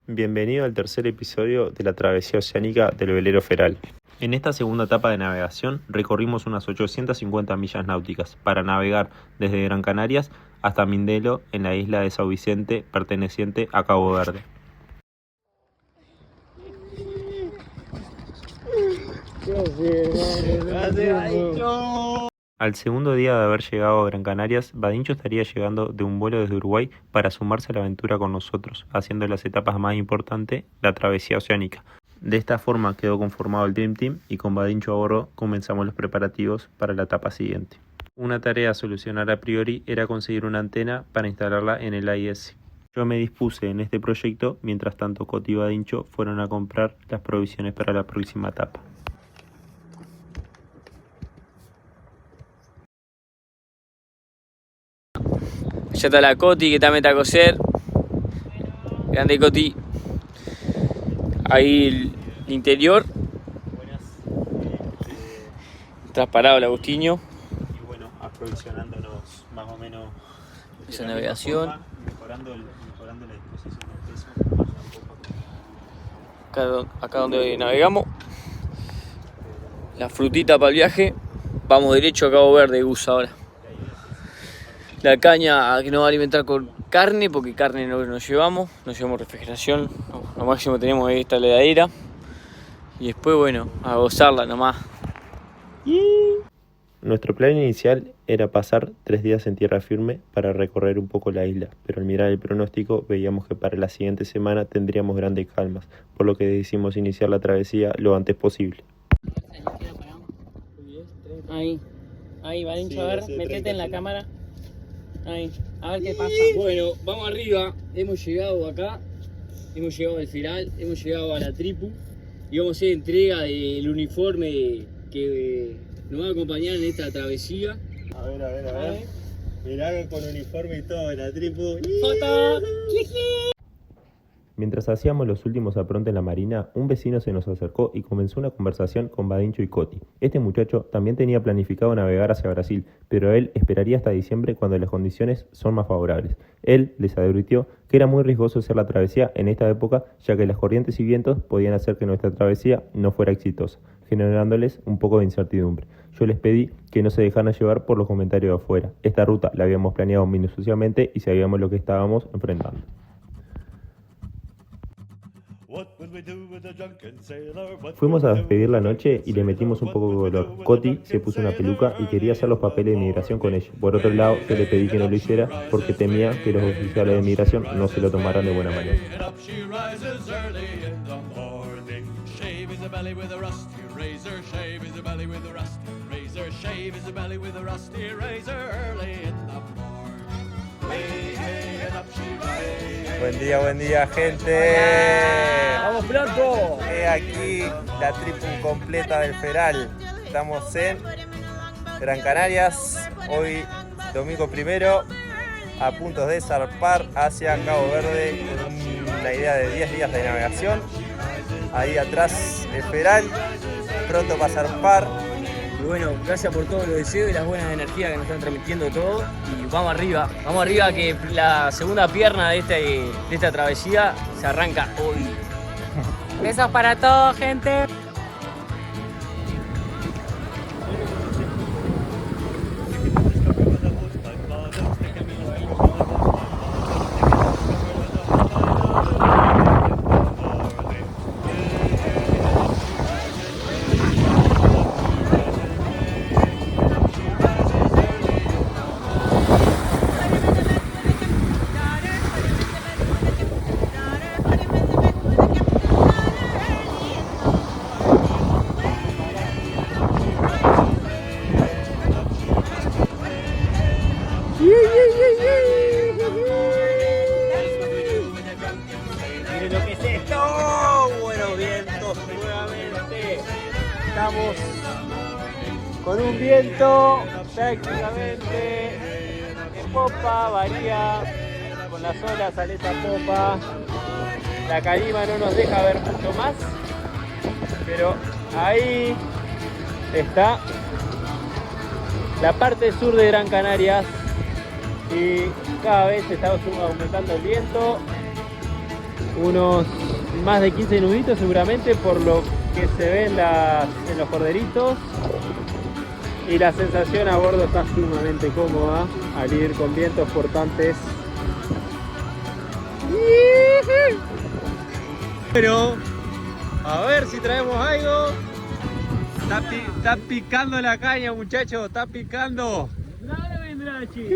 Bienvenido al tercer episodio de la travesía oceánica del velero Feral. En esta segunda etapa de navegación recorrimos unas 850 millas náuticas para navegar desde Gran Canarias hasta Mindelo en la isla de São Vicente perteneciente a Cabo Verde. Al segundo día de haber llegado a Gran Canarias, Badincho estaría llegando de un vuelo desde Uruguay para sumarse a la aventura con nosotros, haciendo las etapas más importantes, la travesía oceánica. De esta forma quedó conformado el Dream Team y con Badincho a bordo comenzamos los preparativos para la etapa siguiente. Una tarea a solucionar a priori era conseguir una antena para instalarla en el AIS. Yo me dispuse en este proyecto, mientras tanto Coti y Badincho fueron a comprar las provisiones para la próxima etapa. Ya está la Coti que está meta a coser. Grande Coti. Ahí el interior. Trasparado el Agustinho. Y bueno, aprovisionándonos más o menos esa navegación. Mejorando la disposición del peso. Acá donde navegamos. La frutita para el viaje. Vamos derecho a Cabo Verde, Gus ahora. La caña que nos va a alimentar con carne, porque carne no nos llevamos refrigeración, lo máximo tenemos ahí esta heladera. Y después, bueno, a gozarla nomás. Nuestro plan inicial era pasar 3 días en tierra firme para recorrer un poco la isla, pero al mirar el pronóstico veíamos que para la siguiente semana tendríamos grandes calmas, por lo que decidimos iniciar la travesía lo antes posible. Ahí, Badincho, a ver, metete en la cámara. Ahí, a ver qué pasa. Bueno, vamos arriba, hemos llegado acá, hemos llegado al Feral, hemos llegado a la tripu y vamos a hacer entrega del uniforme que nos va a acompañar en esta travesía. A ver. Mirá con uniforme y todo en la tripu. ¡Foto! Mientras hacíamos los últimos aprontes en la marina, un vecino se nos acercó y comenzó una conversación con Badincho y Coti. Este muchacho también tenía planificado navegar hacia Brasil, pero él esperaría hasta diciembre cuando las condiciones son más favorables. Él les advirtió que era muy riesgoso hacer la travesía en esta época, ya que las corrientes y vientos podían hacer que nuestra travesía no fuera exitosa, generándoles un poco de incertidumbre. Yo les pedí que no se dejaran llevar por los comentarios de afuera. Esta ruta la habíamos planeado minuciosamente y sabíamos lo que estábamos enfrentando. Fuimos a despedir la noche y le metimos un poco de color. Coti se puso una peluca y quería hacer los papeles de migración con ella. Por otro lado, yo le pedí que no lo hiciera porque temía que los oficiales de migración no se lo tomaran de buena manera. Buen día, gente. ¡Vamos, Blanco! Aquí la tripu completa del Feral. Estamos en Gran Canarias, hoy domingo 1, a punto de zarpar hacia Cabo Verde con una idea de 10 días de navegación. Ahí atrás el Feral, pronto para zarpar. Y bueno, gracias por todos los deseos y las buenas energías que nos están transmitiendo todos. Y vamos arriba que la segunda pierna de esta travesía se arranca hoy. Besos para todos, gente. Miren lo que es esto. Buenos vientos nuevamente. Estamos con un viento prácticamente en popa, varía con las olas, aleta popa. La calima no nos deja ver mucho más, pero ahí está la parte sur de Gran Canarias y cada vez está aumentando el viento. unos más de 15 nuditos seguramente por lo que se ve en los corderitos. Y la sensación a bordo está sumamente cómoda al ir con vientos portantes. Pero a ver si traemos algo. Está picando la caña, muchachos, está picando. Ahora vendrá, chicos.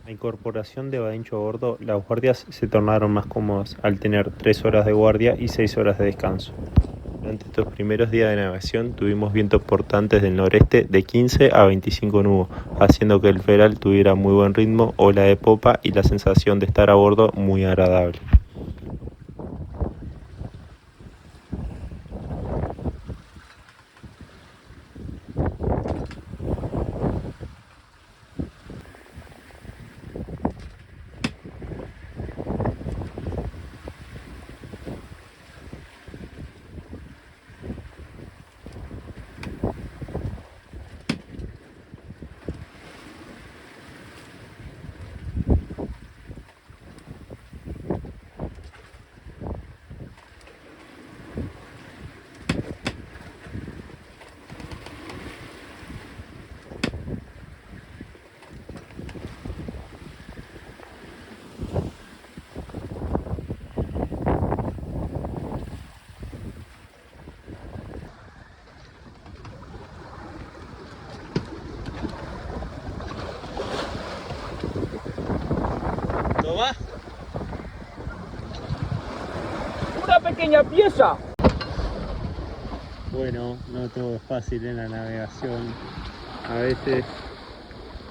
La incorporación de Badincho a bordo, las guardias se tornaron más cómodas al tener 3 horas de guardia y 6 horas de descanso. Durante estos primeros días de navegación tuvimos vientos portantes del noreste de 15 a 25 nudos, haciendo que el Feral tuviera muy buen ritmo, ola de popa y la sensación de estar a bordo muy agradable. Tomá. Una pequeña pieza. Bueno, no todo es fácil en la navegación. A veces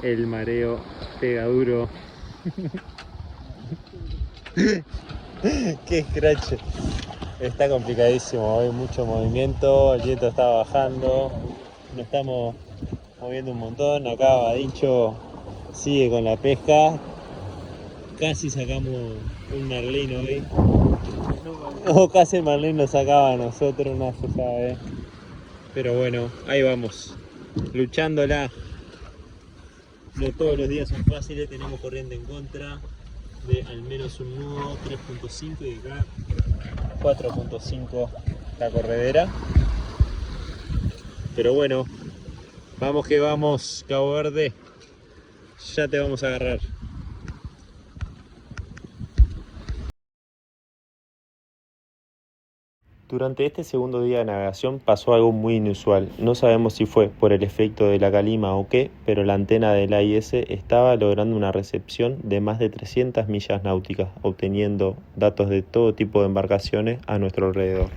el mareo pega duro. Qué scratch. Está complicadísimo, hay mucho movimiento, el viento está bajando, nos estamos moviendo un montón. Acá Badincho sigue con la pesca. Casi sacamos un marlín hoy. O casi el marlín nos sacaba a nosotros, no se sabe. Pero bueno, ahí vamos, luchándola. No todos los días son fáciles, tenemos corriente en contra de al menos un nudo 3.5 y acá 4.5 la corredera. Pero bueno, vamos que vamos, Cabo Verde, ya te vamos a agarrar. Durante este segundo día de navegación pasó algo muy inusual. No sabemos si fue por el efecto de la calima o qué, pero la antena del AIS estaba logrando una recepción de más de 300 millas náuticas, obteniendo datos de todo tipo de embarcaciones a nuestro alrededor.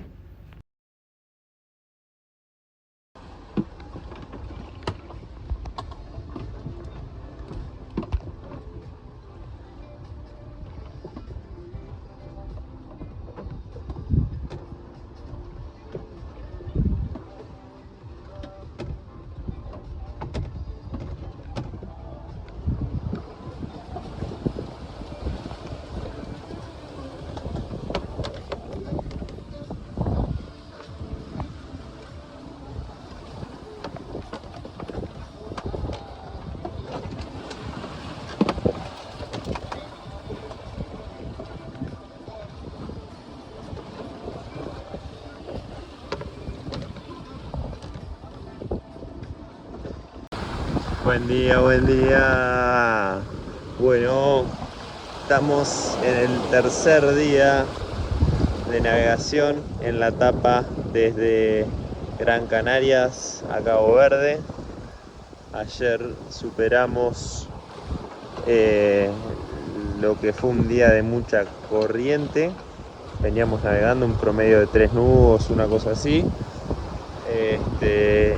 Buen día, buen día. Bueno, estamos en el tercer día de navegación en la etapa desde Gran Canarias a Cabo Verde. Ayer superamos lo que fue un día de mucha corriente. Veníamos navegando un promedio de 3 nudos, una cosa así.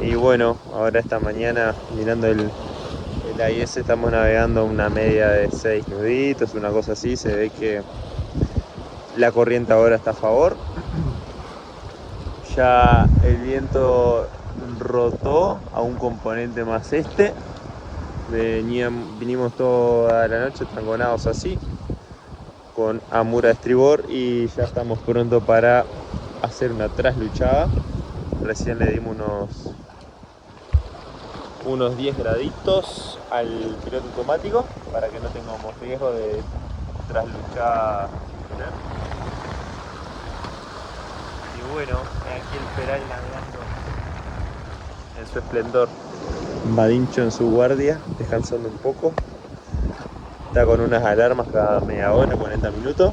Y bueno, ahora esta mañana mirando el AIS estamos navegando una media de 6 nuditos, una cosa así. Se ve que la corriente ahora está a favor. Ya el viento rotó a un componente más este. Vinimos toda la noche tranconados así, con Amura a estribor, y ya estamos pronto para hacer una trasluchada. Recién le dimos unos 10 graditos al piloto automático para que no tengamos riesgo de trasluchar. Y bueno, aquí el Peral navegando en su esplendor. Badincho en su guardia, descansando un poco. Está con unas alarmas cada media hora, 40 minutos.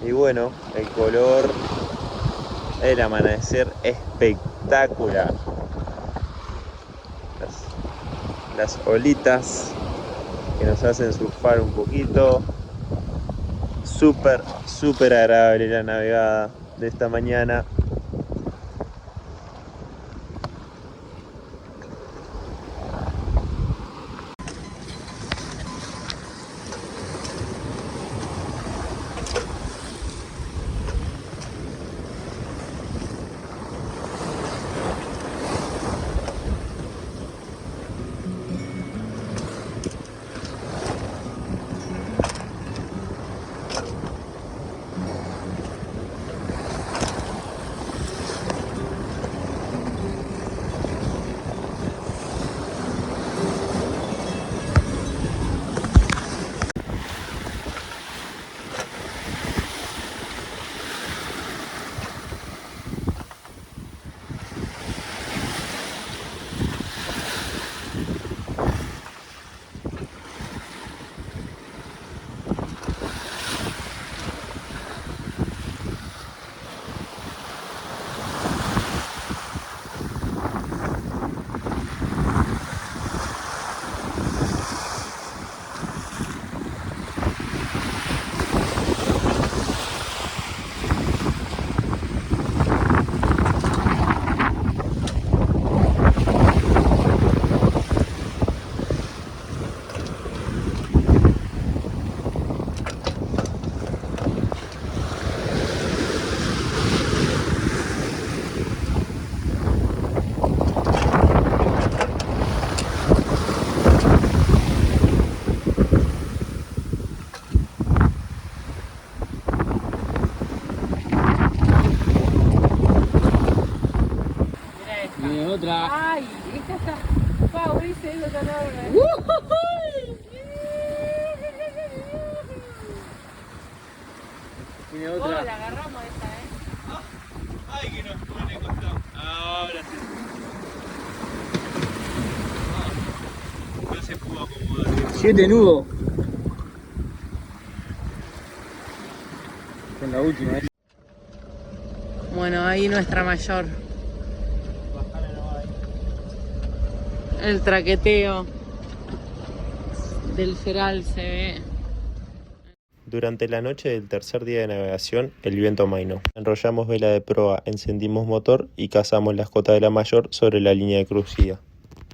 Y bueno, el color, el amanecer espectacular. Las olitas que nos hacen surfar un poquito. Súper agradable la navegada de esta mañana. Viene otra. Ay, esta está. Wow, ese es otra enorme. Viene Oh, otra. la agarramos esta, Ay, que nos pone costado. Ahora sí. No se pudo acomodar. 7 nudos. Con la última. Bueno, ahí nuestra mayor. El traqueteo del Feral se ve. Durante la noche del tercer día de navegación, el viento amainó. Enrollamos vela de proa, encendimos motor y cazamos la escota de la Mayor sobre la línea de crucía.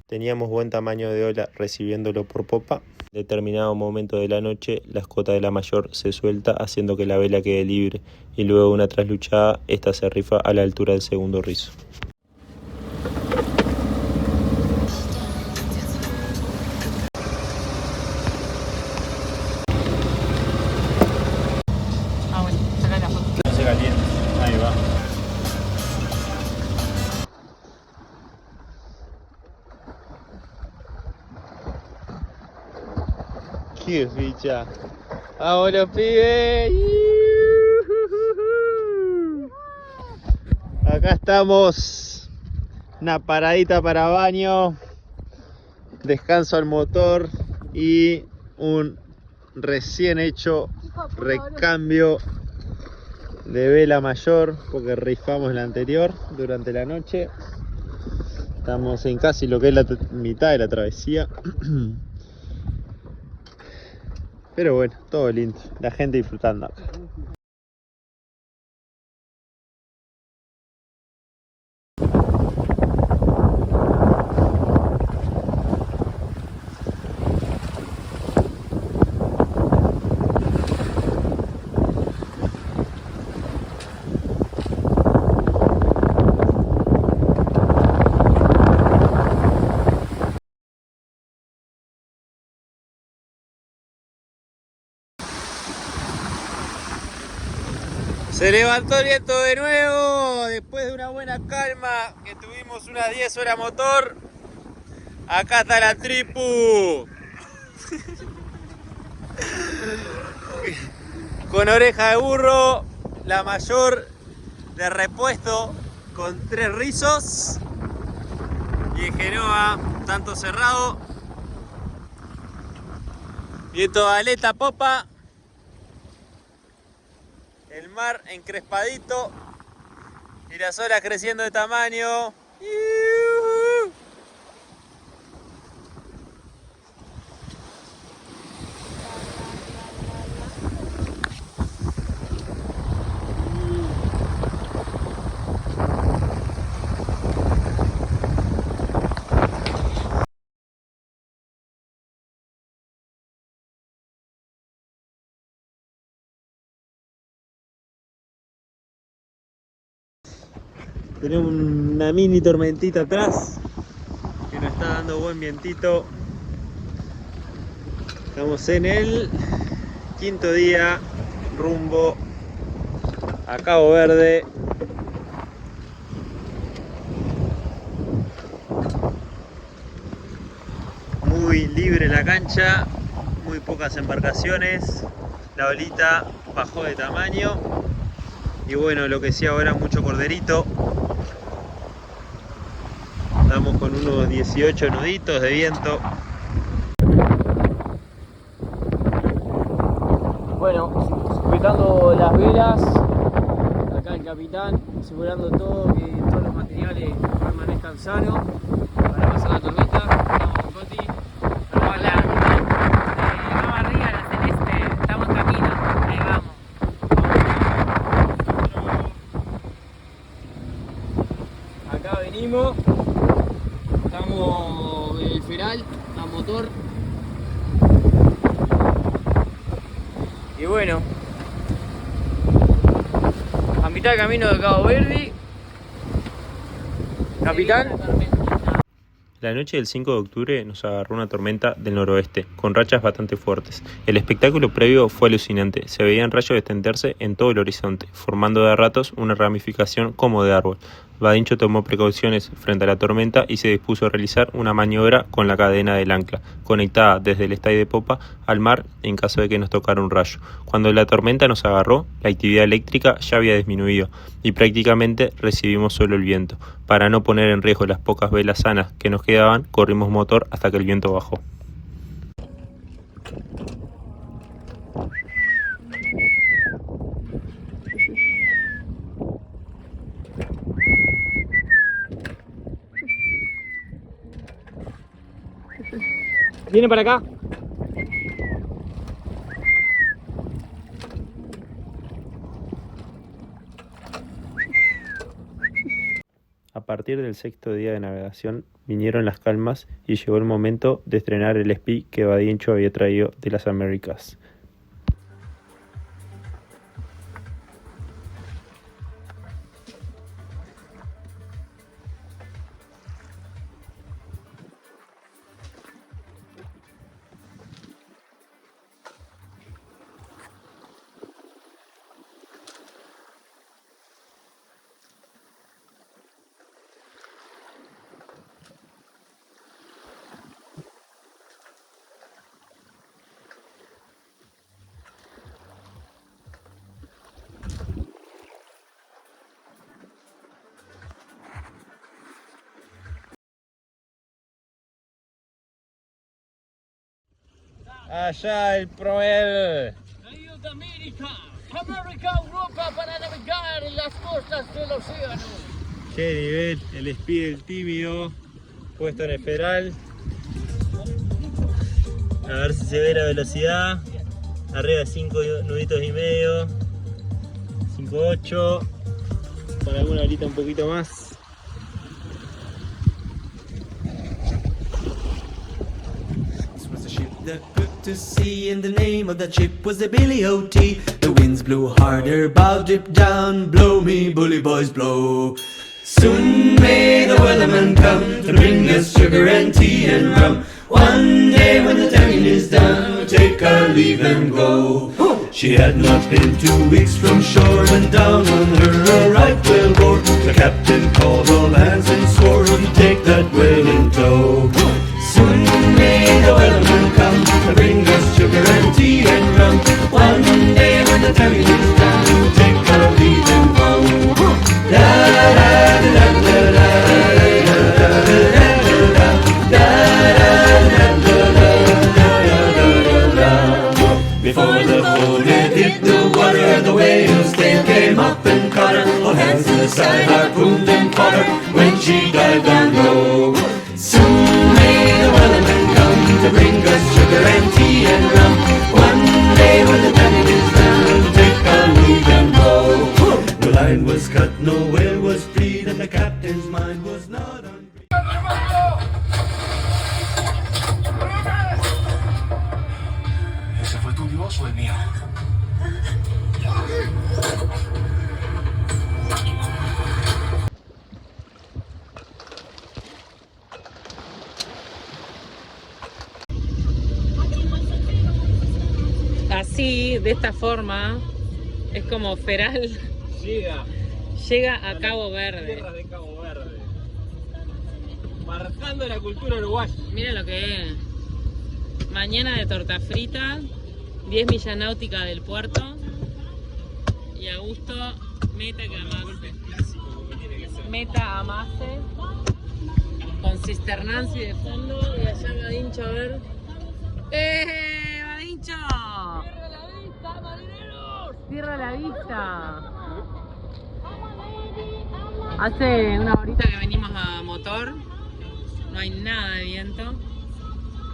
Teníamos buen tamaño de ola recibiéndolo por popa. En determinado momento de la noche, la escota de la Mayor se suelta haciendo que la vela quede libre y luego de una trasluchada, esta se rifa a la altura del segundo rizo. Ah, bueno, saca la foto. No se calienta, ahí va. ¡Qué ficha! ¡Ahora, pibe! Acá estamos. Una paradita para baño. Descanso al motor y un recién hecho recambio de vela mayor porque rifamos la anterior durante la noche. Estamos en casi lo que es la mitad de la travesía. Pero bueno, todo lindo, la gente disfrutando acá. Se levantó el viento de nuevo, después de una buena calma, que tuvimos unas 10 horas motor. Acá está la tripu. Con oreja de burro, la mayor de repuesto, con 3 rizos. Y en Genoa, tanto cerrado. Viento de aleta popa. El mar encrespadito y las olas creciendo de tamaño. Tenemos una mini tormentita atrás que nos está dando buen vientito. Estamos en el 5.º día rumbo a Cabo Verde. Muy libre la cancha, muy pocas embarcaciones, la olita bajó de tamaño y bueno, lo que sí ahora mucho corderito. Estamos con unos 18 nuditos de viento. Bueno, sujetando las velas, acá el capitán, asegurando todo, que todos los materiales permanezcan sanos para pasar la tormenta. Estamos con Coti. Hola. Vamos arriba, la celeste. Estamos en camino. Ahí vamos. Acá venimos. Estamos en el feral, a motor. Y bueno, a mitad de camino de Cabo Verde. Capitán. La noche del 5 de octubre nos agarró una tormenta del noroeste, con rachas bastante fuertes. El espectáculo previo fue alucinante, se veían rayos extenderse en todo el horizonte, formando de a ratos una ramificación como de árbol. Badincho tomó precauciones frente a la tormenta y se dispuso a realizar una maniobra con la cadena del ancla, conectada desde el estay de popa al mar en caso de que nos tocara un rayo. Cuando la tormenta nos agarró, la actividad eléctrica ya había disminuido y prácticamente recibimos solo el viento. Para no poner en riesgo las pocas velas sanas que nos quedaban, corrimos motor hasta que el viento bajó. ¿Viene para acá? A partir del 6.º día de navegación vinieron las calmas y llegó el momento de estrenar el espi que Badincho había traído de las Américas. Allá el Proel. América, Europa para navegar en las costas del océano. Qué nivel, el speed del tímido, puesto en el feral. A ver si se ve la velocidad. Arriba 5 nuditos y medio. 5.8. Con alguna horita un poquito más. That put to sea, and the name of that ship was the Billy O.T. The winds blew harder, bow dip down, blow me bully boys blow. Soon may the weatherman come to bring us sugar and tea and rum. One day when the tonguing is done, we'll take our leave and go. She had not been 2 weeks from shore when down on her a right whale bore. The captain called all hands and swore he'd take that whale in tow. Soon may the whaleman come to bring us sugar and tea and rum. One day when the time is done, we'll take our leave and go. Da da da da da da. Before the boat had hit the water, the whale's tail came up and caught her. All hands to the side harpooned and caught her when she dived down low. Soon may the whaleman come to bring us sugar and tea and rum. One day when the time is done, we'll take our leave and go. No line was cut, no whale was freed, and the captain's mind was not on. ¿Ese fue tu Dios o el mío? Así, de esta forma, es como Feral llega a Cabo Verde. Tierras de Cabo Verde. Marcando la cultura uruguaya. Mira lo que es. Mañana de torta frita, 10 millas náuticas del puerto. Y Augusto, meta que amase. Meta amase. Con Cisternancy de fondo. Y allá Badincho, a ver. ¡Badincho! ¡Cierra la vista, marineros! ¡Cierra la vista! Hace una horita que venimos a motor. No hay nada de viento.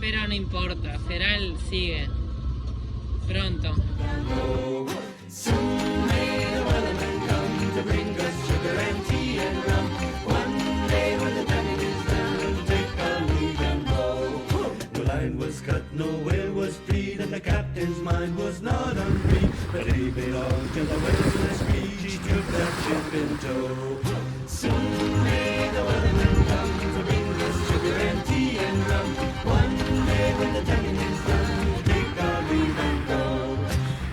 Pero no importa, Feral sigue. Pronto. Was cut, no whale was freed, and the captain's mind was not on free. But he belonged to the whales in his speed, he took that ship in tow. Soon may the whaleman come to bring us sugar and tea and rum. One day when the time is done, we'll take our leave and go.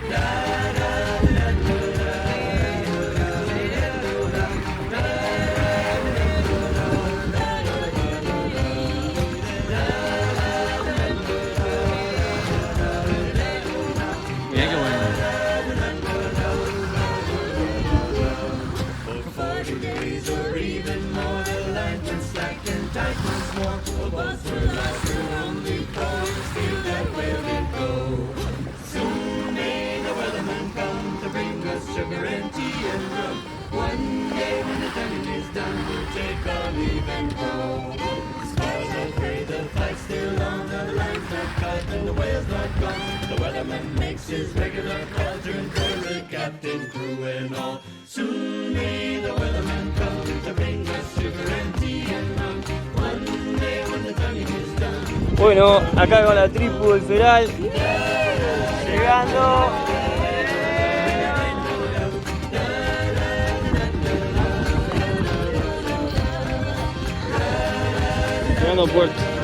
Da da da da da. Sugar and tea and rum. One day when the time is done, we'll take our leave and go. Spars are frayed, the fight's still on, the line's not cut and the whale's not gone. The weatherman makes his regular call, turn for the captain, crew and all. Soon may the weatherman come to bring us sugar and tea and rum. One day when the time is done. Bueno, acá con la tripu del Feral. Llegando. Llegando a puerto.